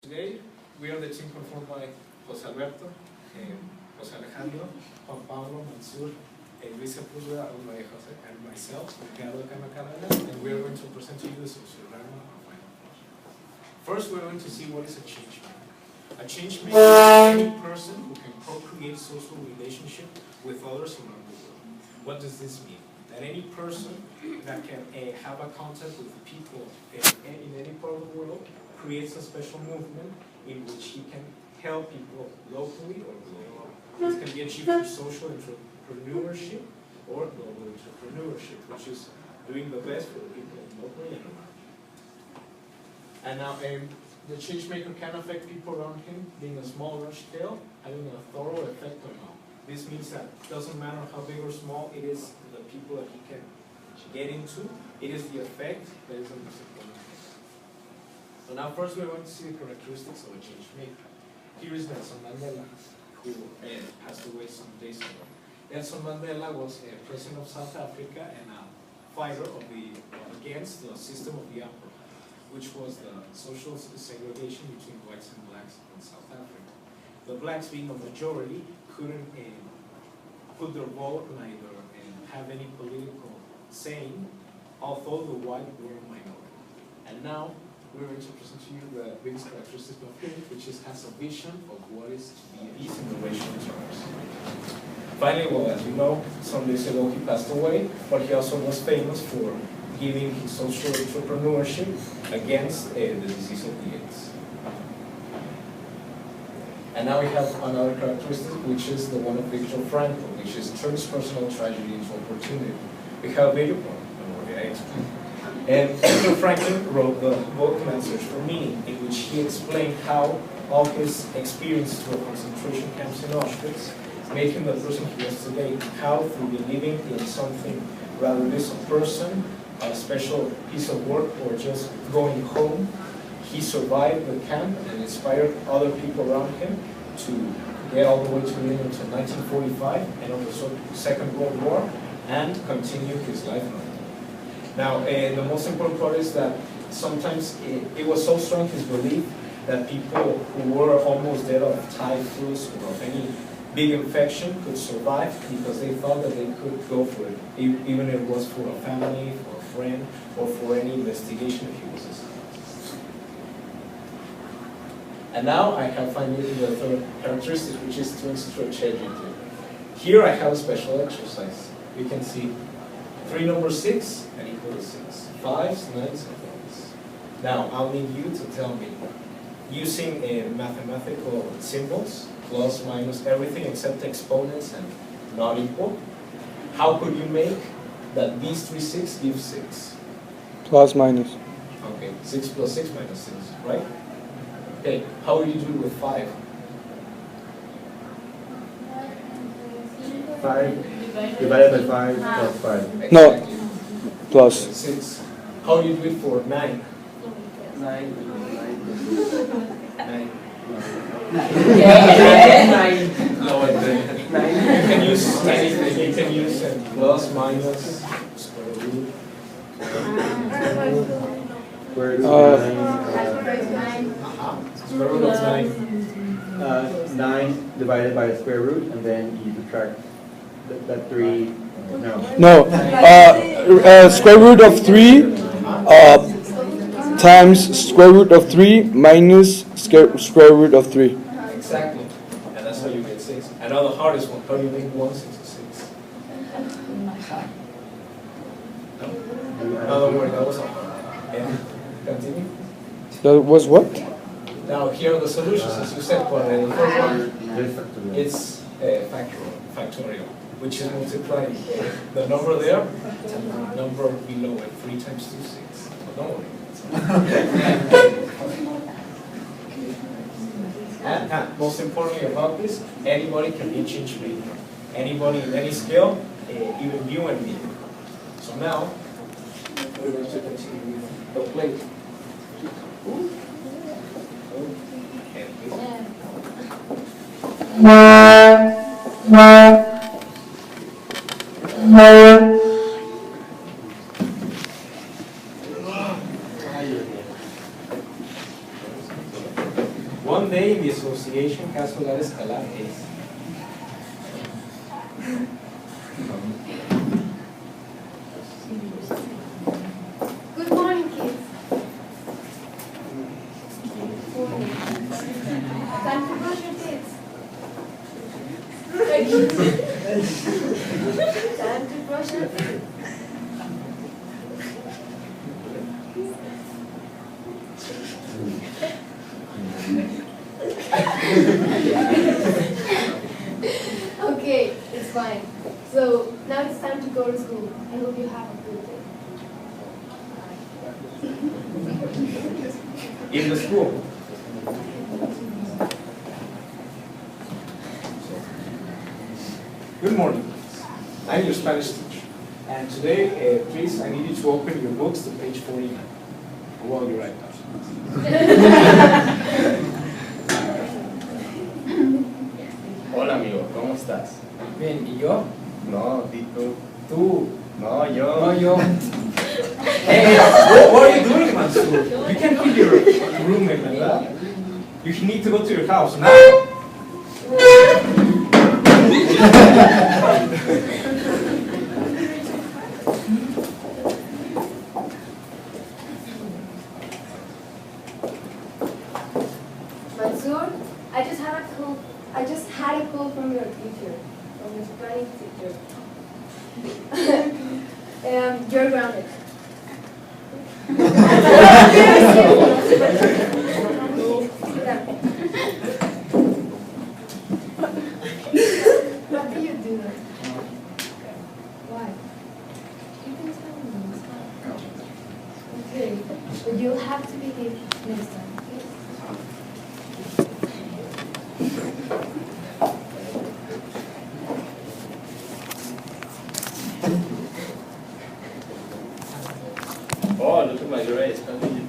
Today, we are the team performed by José Alberto, José Alejandro, Juan Pablo, Mansur, Luis Sepúlveda, José, and myself, Ricardo Canacarana, and we are going to present to you the Sociodrama of final project. First, we're going to see what is a change maker. A change maker is any person who can co-create social relationship with others around the world. What does this mean? That any person that can have a contact with people in any part of the world creates a special movement in which he can help people locally or globally. This can be achieved through social entrepreneurship or global entrepreneurship, which is doing the best for the people locally and around. And now the change maker can affect people around him, being a small or large scale, having a thorough effect on all. This means that it doesn't matter how big or small it is, the people that he can get into, it is the effect that is the most important. So now first we're going to see the characteristics of a change maker. Here is Nelson Mandela, who passed away some days ago. Nelson Mandela was a president of South Africa and a fighter against the system of the apartheid, which was the social segregation between whites and blacks in South Africa. The blacks, being a majority, couldn't put their vote, neither have any political saying, although the white were a minority. And now we're going to present to you the biggest characteristic of him, which has a vision of what is to be a peace in the racial terms. Finally, well, as you know, some days ago he passed away, but he also was famous for giving his social entrepreneurship against the disease of the AIDS. And now we have another characteristic, which is the one of Viktor Frankl, which is turns personal tragedy into opportunity. We have a video, don't worry, I explain. And Viktor Frankl wrote the book Man's Search for Meaning, in which he explained how all his experience through concentration camps in Auschwitz made him the person he was today, how through believing in something, rather this a person, a special piece of work, or just going home, he survived the camp and inspired other people around him to get all the way to the end until 1945 and of the Second World War and continue his life. Now, the most important part is that sometimes it was so strong his belief that people who were almost dead of typhus or of any big infection could survive because they thought that they could go for it, even if it was for a family, for a friend, or for any investigation if he was a. And now I have finally the third characteristic, which is to stretch agility. Here I have a special exercise. You can see 3 number 6 and equal to 6. 5s, 9s, and 1s. Now I'll need you to tell me, using mathematical symbols, plus, minus, everything except exponents and not equal, how could you make that these 3 6 give 6? Plus, minus. Okay, 6 plus 6 minus 6, right? Okay, how would you do it with 5? 5 divided by 5 plus 5. Exactly. No, plus. 6. How do you do it for 9? 9. 9. No, You can use anything. You can use plus, minus, square root. Square root of 9. Square root of 9. 9 divided by the square root, and then you subtract that 3. No. Square root of 3 times square root of 3 minus square root of 3. Exactly. And that's how you get 6. And now the hardest one, how do you make 1 into 6? No, don't worry, that was all. Yeah. Continue. That was what? Now here are the solutions, as you said, but the first one, This it's factorial, which is multiplying the number there and the number below it. 3 times 2, 6. But don't worry. And most importantly about this, anybody can be a change maker. Anybody in any scale, even you and me. So now, we're going to continue with the plate. One day in the association, Casa Hogar Escalante. Good morning, kids. Time to brush your teeth. Time to brush your teeth. Okay, it's fine. So now it's time to go to school. I hope you have a good day. In the school. Good morning. I'm your Spanish teacher. And today, please, I need you to open your books to page 49. While you write that. Hola amigo, ¿cómo estás? Bien, ¿y yo? No, Tito. Tú. No, yo. No, yo. Hey, what are you doing, Mansur? You can't keep your roommate like that. You need to go to your house now. Mansur, I just had a call from your teacher, from your Spanish teacher. You're grounded. What do you do? Why? You can tell me. It's fine. Okay, but you'll have to behave next time. Okay? Oh, look at my grades. How did you do?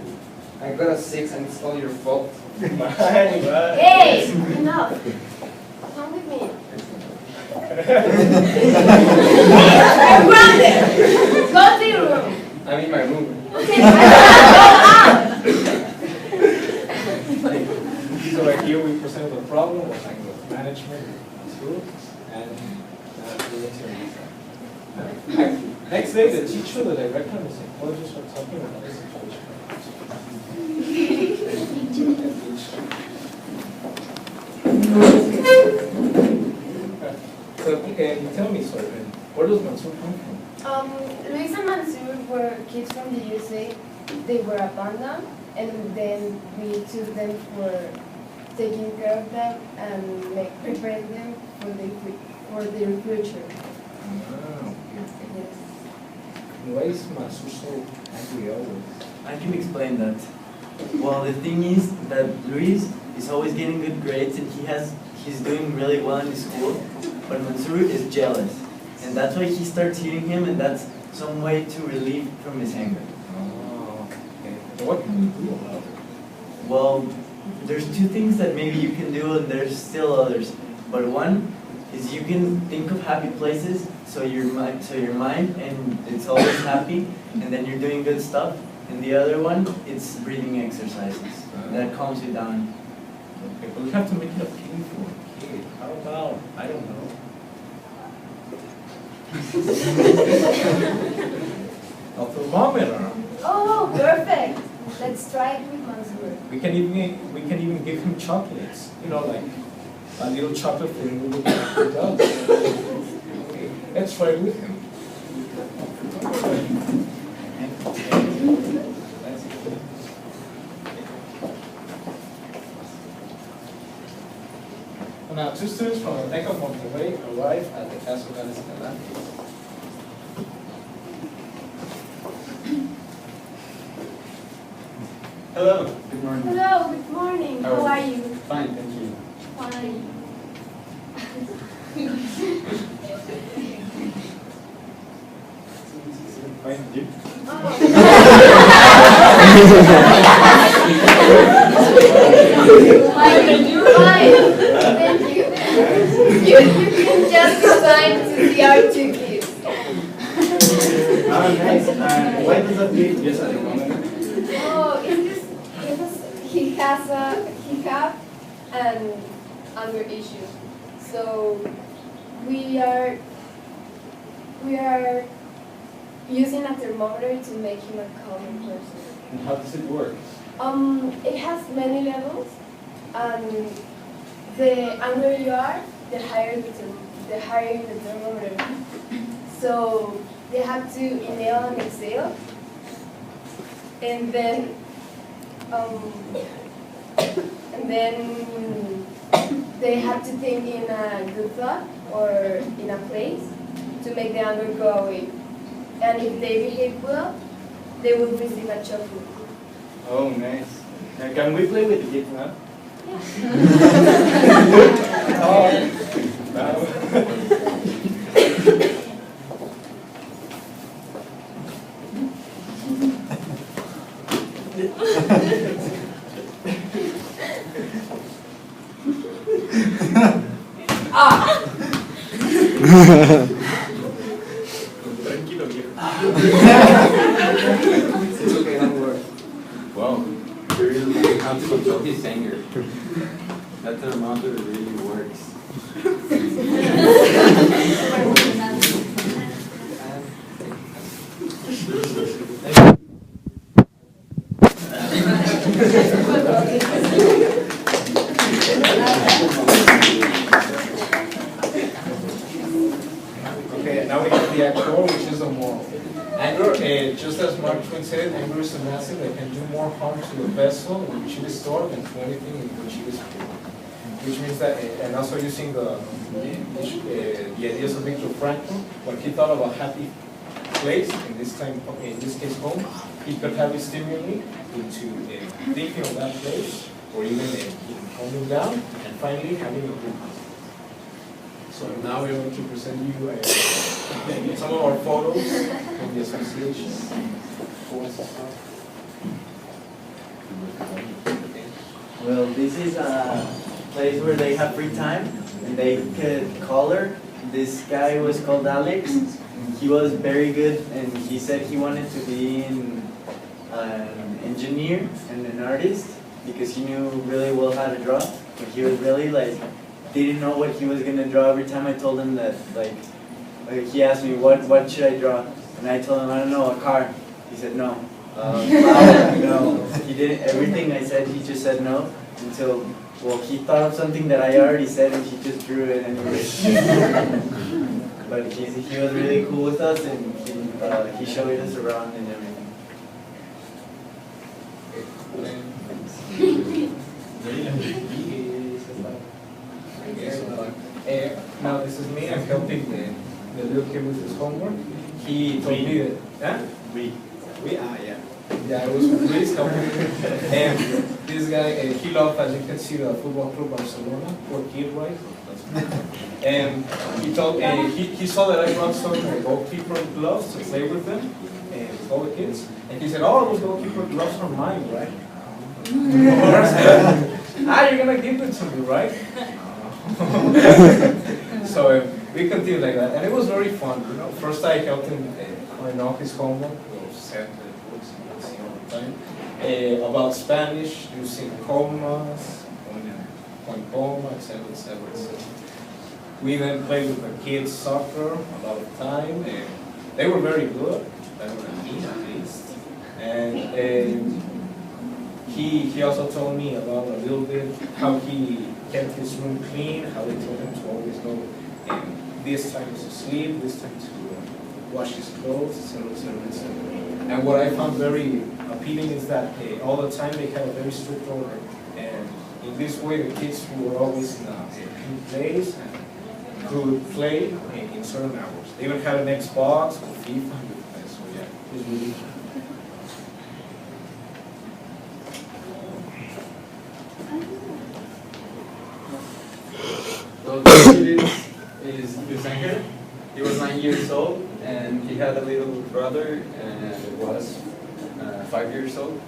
I got a 6 and it's all your fault. Mine, right? Hey, enough. Come with me. I'm grounded. Go to your room. I'm in my room. Okay, go out. So right here we present the problem of anger management in school, and we went to next day the teacher, the director, and the psychologist were talking about this situation. So tell me, sir, where does Mansur come from? Luis and Mansur were kids from the USA. They were abandoned, and then we took them for taking care of them and preparing them for their future. Wow. Yes. Why is Mansur so angry always? I can explain that. Well, the thing is that Luis is always getting good grades and he's doing really well in his school, but Mansur is jealous. And that's why he starts hitting him, and that's some way to relieve from his anger. Oh, okay. So what can we do about it? Well, there's two things that maybe you can do, and there's still others. But one is you can think of happy places, so your mind and it's always happy, and then you're doing good stuff. And the other one, it's breathing exercises. That calms you down. Okay, but we have to make it appealing for a kid. How about, I don't know. A thermometer. Oh, perfect. Let's try it with Mansur. We can even give him chocolates. You know, like a little chocolate thing with the dogs. Okay, let's try it with him. Now, two students from the Tech of Monterrey arrive at the Casa Hogar Escalante. Hello. Good morning. Hello, good morning. How are you? Fine, thank you. Fine. Fine, you? Fine. Thank you. You can just decide to see our two kids. Nice. Why does that mean yes at the moment? Oh, it's just he has and anger issues. So we are using a thermometer to make him a calm person. And how does it work? It has many levels, and the angrier you are, the higher the thermometer. So they have to inhale and exhale, and then they have to think in a good thought or in a place to make the anger go away. And if they behave well, they will receive a chocolate. Oh, nice. Now, can we play with the kids now? Tranquilo, viejo. It's okay, don't worry. Wow. You really have to control his anger. That thermometer really works. Okay, now we have the actual, which is the moral. Anger, just as Mark Twain said, anger is a massive that can do more harm to a vessel in which it is stored than to anything in which it is put. Which means that, and also using the ideas of Viktor Frankl, when he thought of a happy place, in this case home, he could have it stimulate into thinking of that place, or even calming down, and finally having a good time. So now we're going to present you some of our photos from the association. Who wants to start? Well, this is a place where they have free time and they could color. This guy was called Alex. He was very good and he said he wanted to be an engineer and an artist because he knew really well how to draw. But he was really didn't know what he was gonna draw. Every time I told him that he asked me what should I draw, and I told him I don't know, a car. He said no. Flower, no. He didn't. Everything I said, he just said no until he thought of something that I already said and he just drew it anyway. But he was really cool with us and he showed us around and everything. Now this is me. I'm helping the little kid with his homework. He told me that. Huh? Yeah, I was with Luis helping him. And this guy, he loved, as you can see, the Football Club Barcelona. Poor kid, right? And he told, he saw that I brought some goalkeeper gloves to play with them, with all the kids. And he said, "Oh, those goalkeeper gloves are mine, right?" You're gonna give them to me, right? So we continued like that, and it was very fun. First I helped him on off his homework, set the books you see all the time, about Spanish, using comas, point coma, etc., etc., etc. We then played with the kids soccer a lot of time, and they were very good, better than me at least. And he also told me about a little bit how he kept his room clean, how they told him to always go this time to sleep, this time to wash his clothes, etc., etc., etc. And what I found very appealing is that all the time they had a very strict order. And in this way, the kids were always in a clean place and could play in certain hours. They even had an Xbox or FIFA. So yeah, it was really fun. So this is Yusanger. He was 9 years old and he had a little brother and was 5 years old.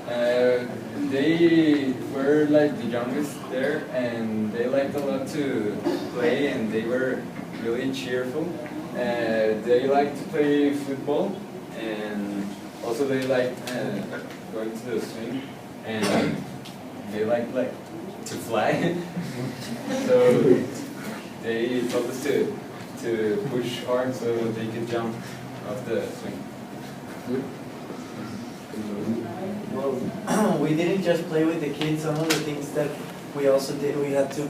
They were like the youngest there and they liked a lot to play and they were really cheerful. They liked to play football and also they liked going to the swing and they liked to fly. So they told us to push hard so they could jump off the swing. Well, we didn't just play with the kids. Some of the things that we also did, we had to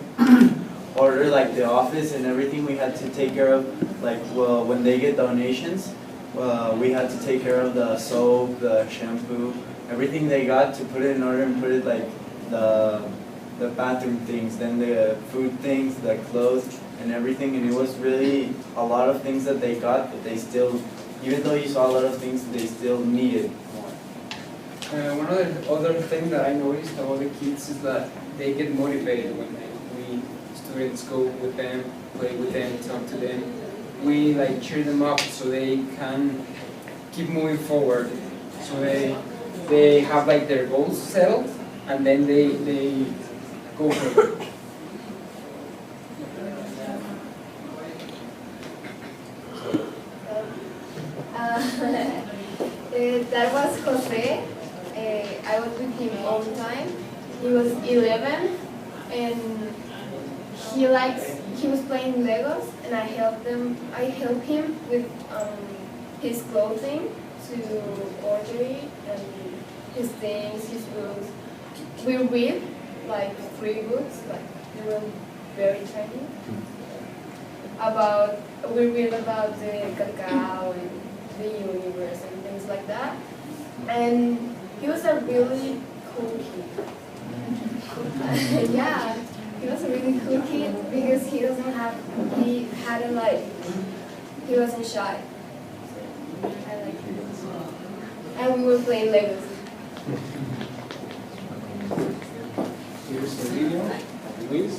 order like the office and everything. We had to take care of, like, well, when they get donations, we had to take care of the soap, the shampoo, everything they got, to put it in order and put it like the bathroom things, then the food things, the clothes and everything. And it was really a lot of things that they got, but they still, even though you saw a lot of things, they still needed more. One other thing that I noticed about the kids is that they get motivated when we students go with them, play with them, talk to them. We like cheer them up so they can keep moving forward. So they have like their goals settled, and then they go for it. That was Jose. I was with him all the time. He was 11, and he was playing Legos, and I helped him with his clothing to order it, and his things, his books. We read like 3 books, like they were very tiny. We read about the cacao and the universe and things like that. And he was a really cool kid. Yeah, he was a really cool kid because he wasn't shy. So I liked him. And we were playing Legos. Here's the video. Luis.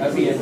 Así es,